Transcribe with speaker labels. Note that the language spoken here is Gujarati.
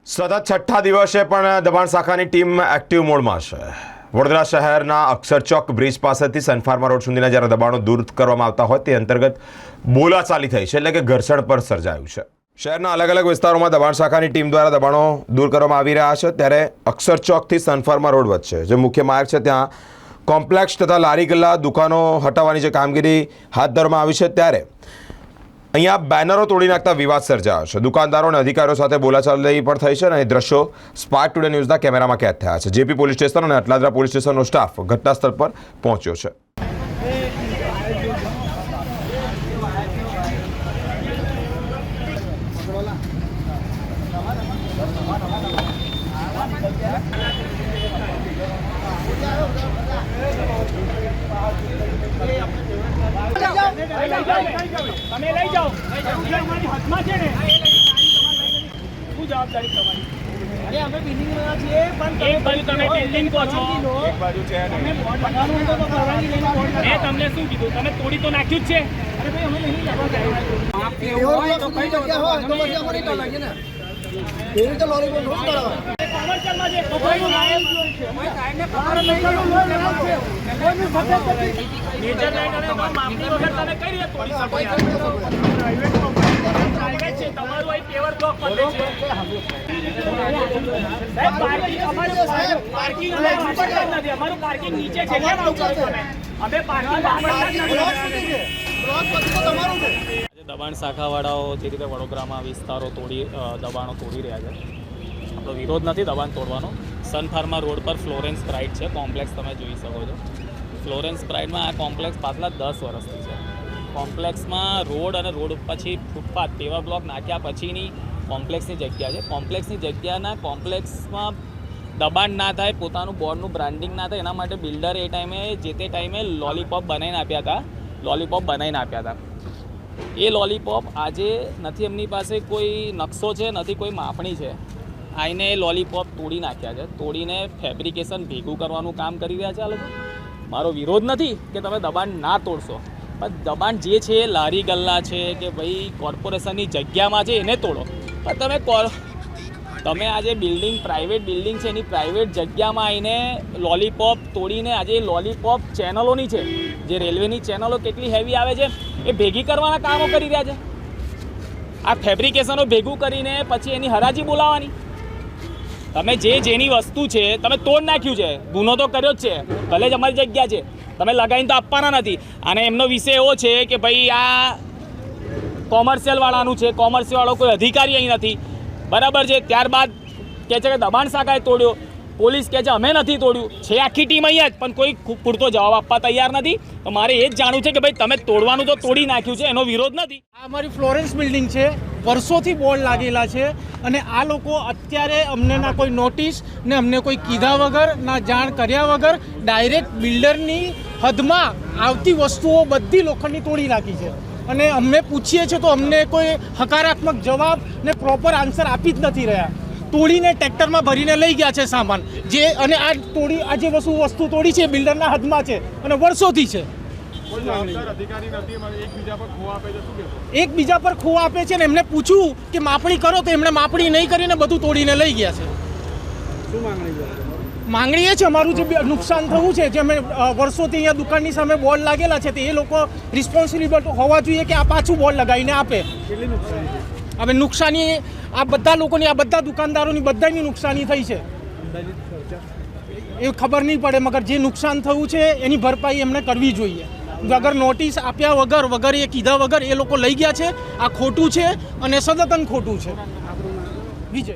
Speaker 1: સતત છઠ્ઠા દિવસે પણ દબાણ શાખાની ટીમ એક્ટિવ મોડમાં છે। વડોદરા શહેરના અક્ષરચોક બ્રિજ પાસેથી સનફાર્મા રોડ સુધીના જ્યારે દબાણો દૂર કરવામાં આવતા હોય તે અંતર્ગત બોલાચાલી થઈ છે, એટલે કે ઘર્ષણ પર સર્જાયું છે। શહેરના અલગ અલગ વિસ્તારોમાં દબાણ શાખાની ટીમ દ્વારા દબાણો દૂર કરવામાં આવી રહ્યા છે, ત્યારે અક્ષરચોકથી સનફાર્મા રોડ વચ્ચે જે મુખ્ય માર્ગ છે ત્યાં કોમ્પ્લેક્સ તથા લારી ગલ્લા દુકાનો હટાવવાની જે કામગીરી હાથ ધરવામાં આવી છે, ત્યારે અહીંયા બેનરો તોડી નાખતા વિવાદ સર્જાયો છે। દુકાનદારો અને અધિકારીઓ સાથે બોલાચાલી પણ થઈ છે અને એ દ્રશ્યો સ્પાર્ક ટુડે ન્યૂઝના કેમેરામાં કેદ થયા છે। જેપી પોલીસ સ્ટેશન અને અટલાદરા પોલીસ સ્ટેશનનો સ્ટાફ ઘટનાસ્થળ પર પહોંચ્યો છે।
Speaker 2: તમે લઈ જાઓ અમારી હાથમાં છે ને શું જવાબદારી તમારી? અરે અમે બિલ્ડિંગમાં છીએ પણ એક બાજુ તમે બિલ્ડિંગ કહો છો, એક બાજુ છે તમે બોર્ડ લગાવવાનું હોય તો પરવાનગી લઈને બોર્ડ લગાવો। મેં તમને શું કીધું? તમે તોડી તો નાખ્યું જ છે। અરે ભાઈ અમે નહીં લગાવવા જાય આપ કેવું હોય તો કઈ જગ્યા હોય તો પછી અમારી તો લાગે ને એવી રીતે લોરી પર રોક કરાવો। કોમર્શિયલમાં જે કોઈ નાયબ છે કોઈ કાયને પકડ લઈ લેવાનું છે કોઈની ફરજ નથી। મેજર લાઈન અને માપણી વગર તમે કઈ રીતે તોડી શકો? પ્રાઇવેટ છે તમારું અહીં પેવર બ્લોક પર છે સાહેબ। પાર્કિંગ અમારું પાર્કિંગ નથી, અમારું પાર્કિંગ નીચે છે। કેમ આવું કરો તમે? અમે પાર્કિંગ વાપરતા જ નથી। તમારું છે
Speaker 3: દબાણ શાખાવાળાઓ જે રીતે વડોદરામાં વિસ્તારો દબાણો તોડી રહ્યા છે, આપણો વિરોધ નથી દબાણ તોડવાનો। સનફાર્મા રોડ પર ફ્લોરેન્સ પ્રાઇડ છે કોમ્પ્લેક્સ, તમે જોઈ શકો છો। ફ્લોરેન્સ પ્રાઇડમાં આ કોમ્પ્લેક્સ પાછલા 10 વર્ષથી છે। કોમ્પ્લેક્સમાં રોડ અને રોડ પછી ફૂટપાથ પેવર બ્લોક નાખ્યા પછીની કોમ્પ્લેક્સની જગ્યા છે। કોમ્પ્લેક્સની જગ્યાના કોમ્પ્લેક્સમાં દબાણ ના થાય, પોતાનું બોર્ડનું બ્રાન્ડિંગ ના થાય, એના માટે બિલ્ડરે એ ટાઈમે જે તે ટાઈમે લોલીપોપ બનાવીને આપ્યા હતા। એ લોલીપોપ આજે નથી, એમની પાસે કોઈ નકશો છે, નથી કોઈ માપણી છે। આઈને લોલીપોપ તોડી નાખ્યા છે, તોડીને ફેબ્રિકેશન ભેગું કરવાનું કામ કરી રહ્યા છે આ લોકો। મારો વિરોધ નથી કે તમે દબાણ ના તોડશો, પણ દબાણ જે છે એ લારી ગલ્લા છે કે ભાઈ કોર્પોરેશનની જગ્યામાં છે એને તોડો। પણ તમે આજે બિલ્ડિંગ પ્રાઇવેટ બિલ્ડિંગ છે એની પ્રાઇવેટ જગ્યામાં આવીને લોલીપોપ તોડીને આજે લોલીપોપ ચેનલોની છે, જે રેલવેની ચેનલો કેટલી હેવી આવે છે એ ભેગી કરવાના કામો કરી રહ્યા છે। આ ફેબ્રિકેશનો ભેગું કરીને પછી એની હરાજી બોલાવવાની। તમે જેની વસ્તુ છે તમે તોડ નાખ્યું છે, ગુનો તો કર્યો જ છે, ભલે જ અમારી જગ્યા છે, તમે લગાવીને તો આપવાના નથી। અને એમનો વિષય એવો છે કે ભાઈ આ કોમર્શિયલવાળાનું છે, કોમર્શિયલવાળો કોઈ અધિકારી અહીં નથી, બરાબર છે। ત્યારબાદ કહે છે કે દબાણ શાખાએ તોડ્યો, પોલીસ કહે છે અમે નથી તોડ્યું, છે આખી ટીમ અહીંયા જ, પણ કોઈ પૂરતો જવાબ આપવા તૈયાર નથી। તો મારે એ જ જાણવું છે કે ભાઈ તમે તોડવાનું તો તોડી નાખ્યું છે, એનો વિરોધ નથી।
Speaker 4: આ અમારી ફ્લોરેન્સ બિલ્ડિંગ છે, વર્ષોથી બોર્ડ લાગેલા છે, અને આ લોકો અત્યારે અમને ના કોઈ નોટિસ ને અમને કોઈ કીધા વગર ના જાણ કર્યા વગર ડાયરેક્ટ બિલ્ડરની હદમાં આવતી વસ્તુઓ બધી લોખંડની તોડી નાખી છે। અને અમને પૂછીએ છીએ તો અમને કોઈ હકારાત્મક જવાબ ને પ્રોપર આન્સર આપી જ નથી રહ્યા। તોડીને ટ્રેક્ટરમાં ભરીને લઈ ગયા છે સામાન, જે અને આ જે વસ્તુ તોડી છે બિલ્ડરના હદમાં છે અને વર્ષોથી છે। એકબીજા પર ખો આપે છે ને એમને પૂછ્યું કે માપણી કરો તો એમણે માપણી નહીં કરીને બધું તોડીને લઈ ગયા છે। શું માંગણી એ છે અમારું જે નુકસાન થયું છે, જે અમે વર્ષોથી અહીંયા દુકાનની સામે બોર્ડ લાગેલા છે, તો એ લોકો રિસ્પોન્સિબલ હોવા જોઈએ કે આ પાછું બોર્ડ લગાવીને આપે। હવે નુકસાની આ બધા લોકોની, આ બધા દુકાનદારોની બધાની નુકસાની થઈ છે એ ખબર નહીં પડે, મગર જે નુકસાન થયું છે એની ભરપાઈ એમને કરવી જોઈએ। વગર નોટિસ આપ્યા વગર એ કીધા વગર એ લોકો લઈ ગયા છે। આ ખોટું છે અને સદતન ખોટું છે। વિજય।